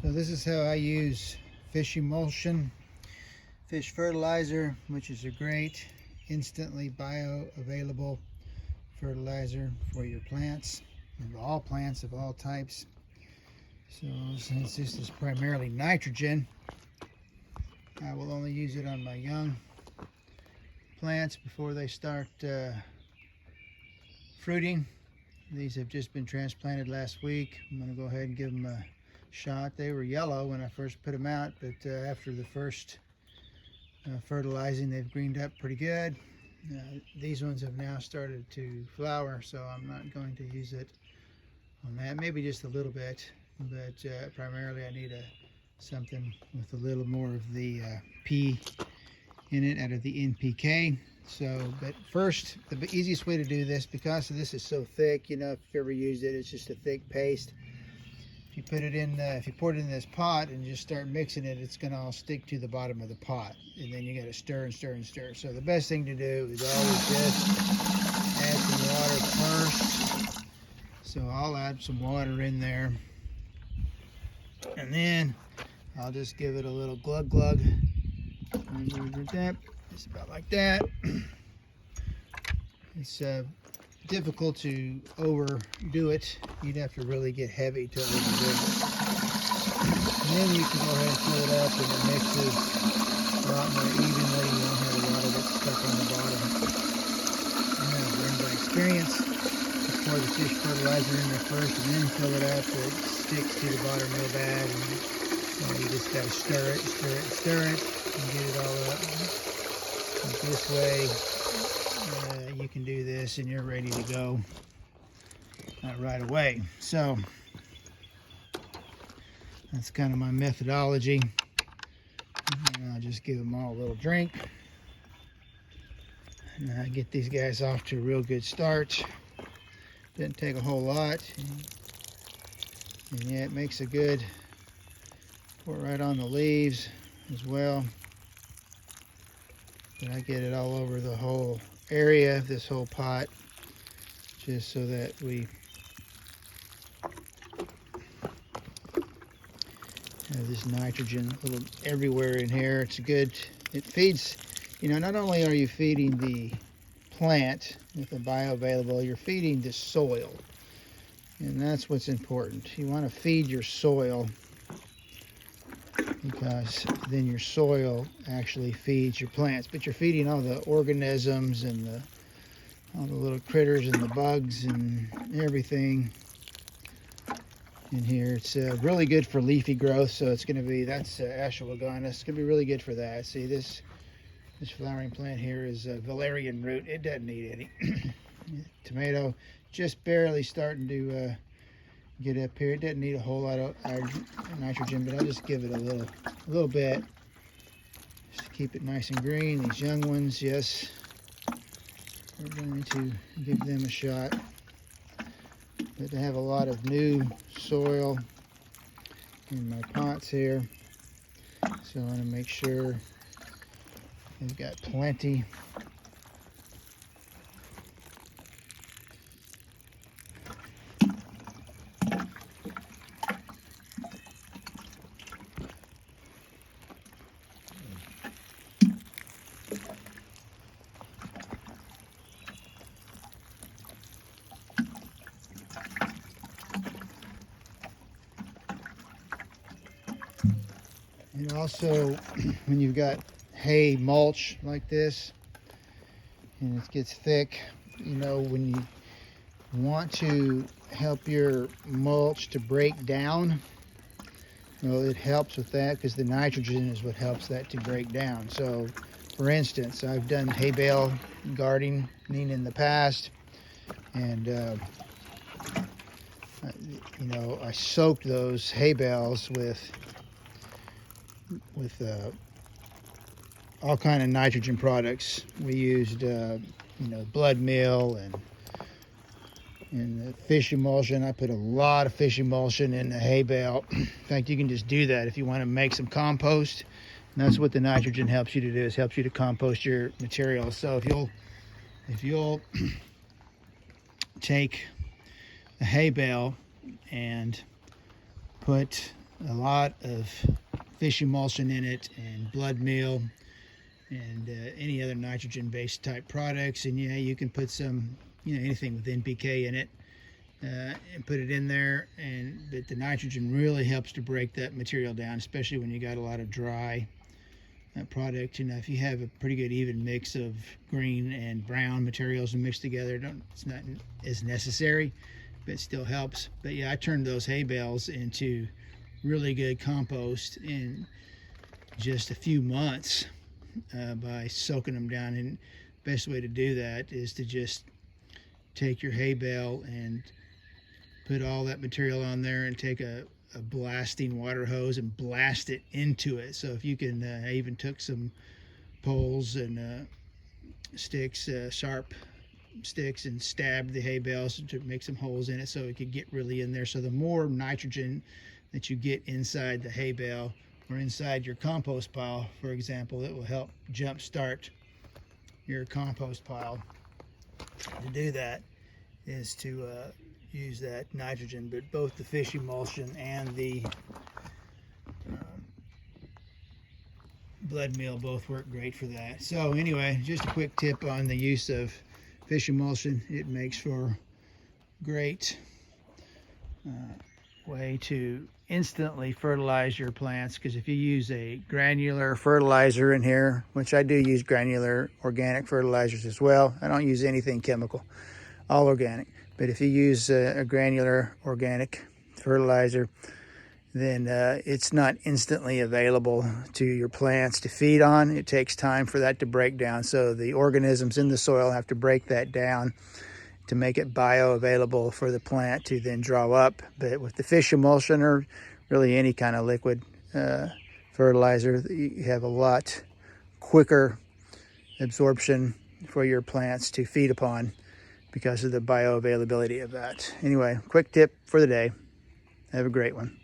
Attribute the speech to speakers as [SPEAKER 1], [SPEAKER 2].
[SPEAKER 1] So this is how I use fish emulsion, fish fertilizer, which is a great instantly bioavailable fertilizer for your plants, and all plants of all types. So since this is primarily nitrogen, I will only use it on my young plants before they start fruiting. These have just been transplanted last week. I'm going to go ahead and give them a shot. They were yellow when I first put them out, but after the first fertilizing, they've greened up pretty good. These ones have now started to flower, so I'm not going to use it on that. Maybe just a little bit, but primarily I need something with a little more of the P in it out of the NPK. So, but first, the easiest way to do this, because this is so thick, you know, if you've ever used it, it's just a thick paste. If you put it in, if you pour it in this pot and just start mixing it, it's going to all stick to the bottom of the pot, and then you got to stir and stir and stir. So the best thing to do is always just add some water first. So I'll add some water in there, and then I'll just give it a little glug glug. Just about like that. It's difficult to overdo it. You'd have to really get heavy to overdo it. And then you can go ahead and fill it up, and it mixes a lot more evenly. You don't have a lot of it stuck on the bottom. And I've learned by experience. Just pour the fish fertilizer in there first, and then fill it up. It sticks to the bottom real bad, and you just got to stir it, stir it, stir it, and get it all up. And this way, you can do this and you're ready to go right away. So that's kind of my methodology. And I'll just give them all a little drink. And I get these guys off to a real good start. Didn't take a whole lot. And yeah, it makes a good pour right on the leaves as well. But I get it all over the whole area of this whole pot, just so that we have this nitrogen a little everywhere in here. It's good. It feeds, you know, not only are you feeding the plant with the bioavailable, you're feeding the soil, and that's what's important. You want to feed your soil, because then your soil actually feeds your plants, but you're feeding all the organisms and all the little critters and the bugs and everything in here. It's really good for leafy growth, so it's going to be, that's ashwagandha. It's going to be really good for that. See, this flowering plant here is valerian root. It doesn't need any. Tomato just barely starting to get up here. It doesn't need a whole lot of nitrogen, but I'll just give it a little bit just to keep it nice and green. These young ones, yes, we're going to give them a shot. But to have a lot of new soil in my pots here, so I want to make sure they've got plenty. And also, when you've got hay mulch like this and it gets thick, you know, when you want to help your mulch to break down, well, it helps with that, because the nitrogen is what helps that to break down. So for instance, I've done hay bale gardening in the past, and you know, I soaked those hay bales with all kind of nitrogen products. We used you know, blood meal and the fish emulsion. I put a lot of fish emulsion in the hay bale. In fact, you can just do that if you want to make some compost. And that's what the nitrogen helps you to do, is helps you to compost your materials. So if you'll take a hay bale and put a lot of fish emulsion in it, and blood meal, and any other nitrogen-based type products. And yeah, you can put some, anything with NPK in it, and put it in there. But the nitrogen really helps to break that material down, especially when you got a lot of dry product. If you have a pretty good even mix of green and brown materials and mixed together, it's not as necessary, but it still helps. But yeah, I turned those hay bales into really good compost in just a few months by soaking them down. And the best way to do that is to just take your hay bale and put all that material on there, and take a blasting water hose and blast it into it. So if you can, I even took some poles and sticks, sharp sticks, and stabbed the hay bales to make some holes in it so it could get really in there. So the more nitrogen that you get inside the hay bale or inside your compost pile, for example, it will help jumpstart your compost pile. To do that is to use that nitrogen, but both the fish emulsion and the blood meal both work great for that. So anyway, just a quick tip on the use of fish emulsion. It makes for great way to instantly fertilize your plants, because if you use a granular fertilizer in here, which I do use granular organic fertilizers as well, I don't use anything chemical, all organic. But if you use a granular organic fertilizer, then it's not instantly available to your plants to feed on. It takes time for that to break down. So the organisms in the soil have to break that down to make it bioavailable for the plant to then draw up. But with the fish emulsion, or really any kind of liquid fertilizer, you have a lot quicker absorption for your plants to feed upon because of the bioavailability of that. Anyway, quick tip for the day. Have a great one.